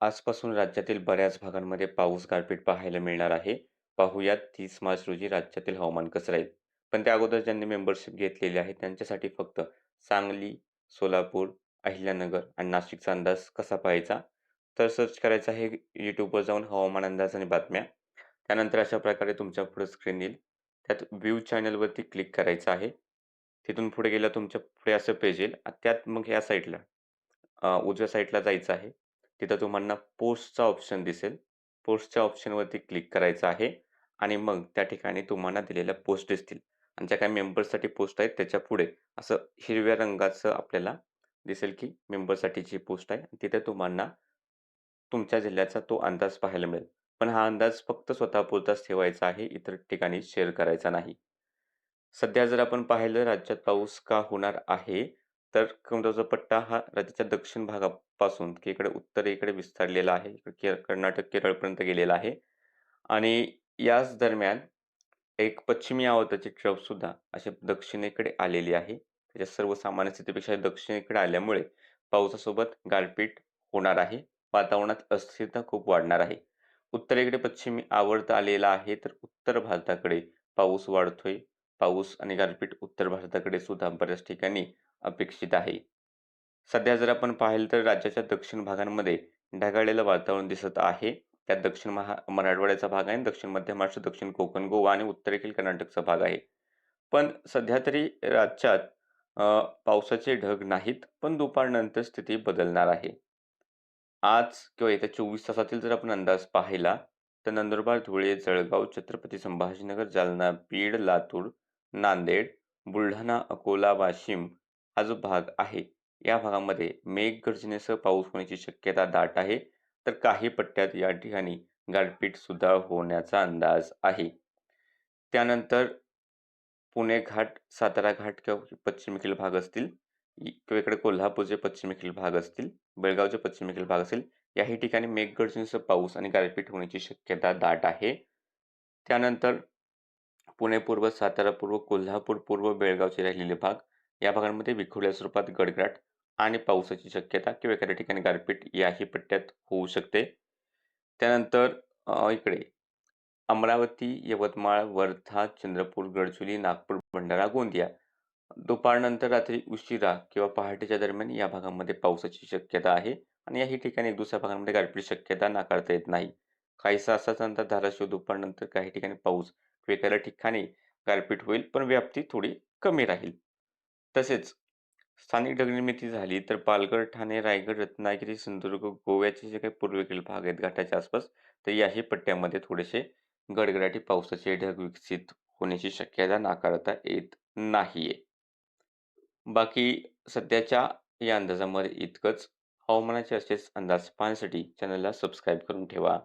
आजपासून राज्यातील बऱ्याच भागांमध्ये पाऊस, गारपीट पाहायला मिळणार आहे. पाहुयात 30 मार्च रोजी राज्यातील हवामान कसं राहील. पण त्या अगोदर ज्यांनी मेंबरशिप घेतलेली आहे त्यांच्यासाठी फक्त सांगली, सोलापूर, अहिल्यानगर आणि नाशिकचा अंदाज कसा पाहायचा? तर सर्च करायचं आहे YouTubeवर जाऊन हवामान अंदाज आणि बातम्या. त्यानंतर अशा प्रकारे तुमच्या पुढे स्क्रीन येईल. त्यात व्ह्यू चॅनलवरती क्लिक करायचं आहे. तिथून पुढे गेल्यावर तुमच्या पुढे असं पेज येईल. त्यात मग या साईडला उजव्या साईडला जायचं आहे. तिथं तुम्हाला पोस्टचा ऑप्शन दिसेल. पोस्टच्या ऑप्शनवरती क्लिक करायचं आहे आणि मग त्या ठिकाणी तुम्हाला दिलेल्या पोस्ट दिसतील आणि ज्या काही मेंबर्ससाठी पोस्ट आहेत त्याच्या पुढे असं हिरव्या रंगाचं आपल्याला दिसेल, की मेंबरसाठीची पोस्ट आहे. तिथे तुम्हाला तुमच्या जिल्ह्याचा तो अंदाज पाहायला मिळेल. पण हा अंदाज फक्त स्वतःपुरताच ठेवायचा आहे. इतर ठिकाणी शेअर करायचा नाही. सध्या जर आपण पाहिलं राज्यात पाऊस का होणार आहे, तर कमरेचा पट्टा हा राज्याच्या दक्षिण भागापासून इकडे उत्तरेकडे विस्तारलेला आहे. कर्नाटक, केरळपर्यंत गेलेला आहे आणि याच दरम्यान एक पश्चिमी आवर्ताची ट्रफसुद्धा अशी दक्षिणेकडे आलेली आहे. त्याच्या सर्वसामान्य स्थितीपेक्षा दक्षिणेकडे आल्यामुळे पावसासोबत गारपीट होणार आहे. वातावरणात अस्थिरता खूप वाढणार आहे. उत्तरेकडे पश्चिमी आवर्त आलेला आहे, तर उत्तर भारताकडे पाऊस वाढतोय. पाऊस आणि गारपीट उत्तर भारताकडे सुद्धा बऱ्याच ठिकाणी अपेक्षित आहे. सध्या जर आपण पाहिलं तर राज्याच्या दक्षिण भागांमध्ये ढगाळलेलं वातावरण दिसत आहे. त्यात दक्षिण मराठवाड्याचा भाग आहे, दक्षिण मध्य महाराष्ट्र, दक्षिण कोकण, गोवा आणि उत्तरेकडील कर्नाटकचा भाग आहे. पण सध्या तरी राज्यात अ, पावसाचे ढग नाहीत, पण दुपारनंतर स्थिती बदलणार आहे. आज किंवा येत्या 24 तासातील जर आपण अंदाज पाहिला, तर नंदुरबार, धुळे, जळगाव, छत्रपती संभाजीनगर, जालना, बीड, लातूर, नांदेड, बुलढाणा, अकोला, वाशिम हा जो भाग आहे, या भागामध्ये मेघगर्जनेसह पाऊस होण्याची शक्यता दाट आहे. तर काही पट्ट्यात या ठिकाणी गारपीट सुद्धा होण्याचा अंदाज आहे. त्यानंतर पुणे घाट, सातारा घाट किंवा पश्चिमेकडील भाग असतील किंवा इकडे कोल्हापूरचे पश्चिमेकडील भाग असतील, बेळगावचे पश्चिमेकडील भाग असेल, याही ठिकाणी मेघगर्जनेसह पाऊस आणि गारपीट होण्याची शक्यता दाट आहे. त्यानंतर पुणे पूर्व, सातारा पूर्व, कोल्हापूर पूर्व, बेळगावचे राहिलेले भाग, या भागांमध्ये विखुरलेल्या स्वरूपात गडगडाट आणि पावसाची शक्यता किंवा एखाद्या ठिकाणी गारपीट याही पट्ट्यात होऊ शकते. त्यानंतर इकडे अमरावती, यवतमाळ, वर्धा, चंद्रपूर, गडचिरोली, नागपूर, भंडारा, गोंदिया दुपारनंतर रात्री उशिरा किंवा पहाटेच्या दरम्यान या भागामध्ये पावसाची शक्यता आहे आणि याही ठिकाणी एक दुसऱ्या भागांमध्ये गारपीट शक्यता नाकारता येत नाही. काहीसा असाच अंदाज धाराशिव दुपारनंतर काही ठिकाणी पाऊस वेगळ्या ठिकाणी गारपीट होईल, पण व्याप्ती थोडी कमी राहील. तसेच स्थानिक ढगनिर्मिती झाली तर पालघर, ठाणे, रायगड, रत्नागिरी, सिंधुदुर्ग, गोव्याचे जे काही पूर्वेकडील भाग आहेत घाटाच्या आसपास, तर याही पट्ट्यामध्ये थोडेसे गडगडाटी पावसाचे ढग विकसित होण्याची शक्यता नाकारता येत नाहीये. बाकी सध्याच्या या अंदाजामध्ये इतकंच. हवामानाचे असेच अंदाज पाहण्यासाठी चॅनलला सबस्क्राईब करून ठेवा.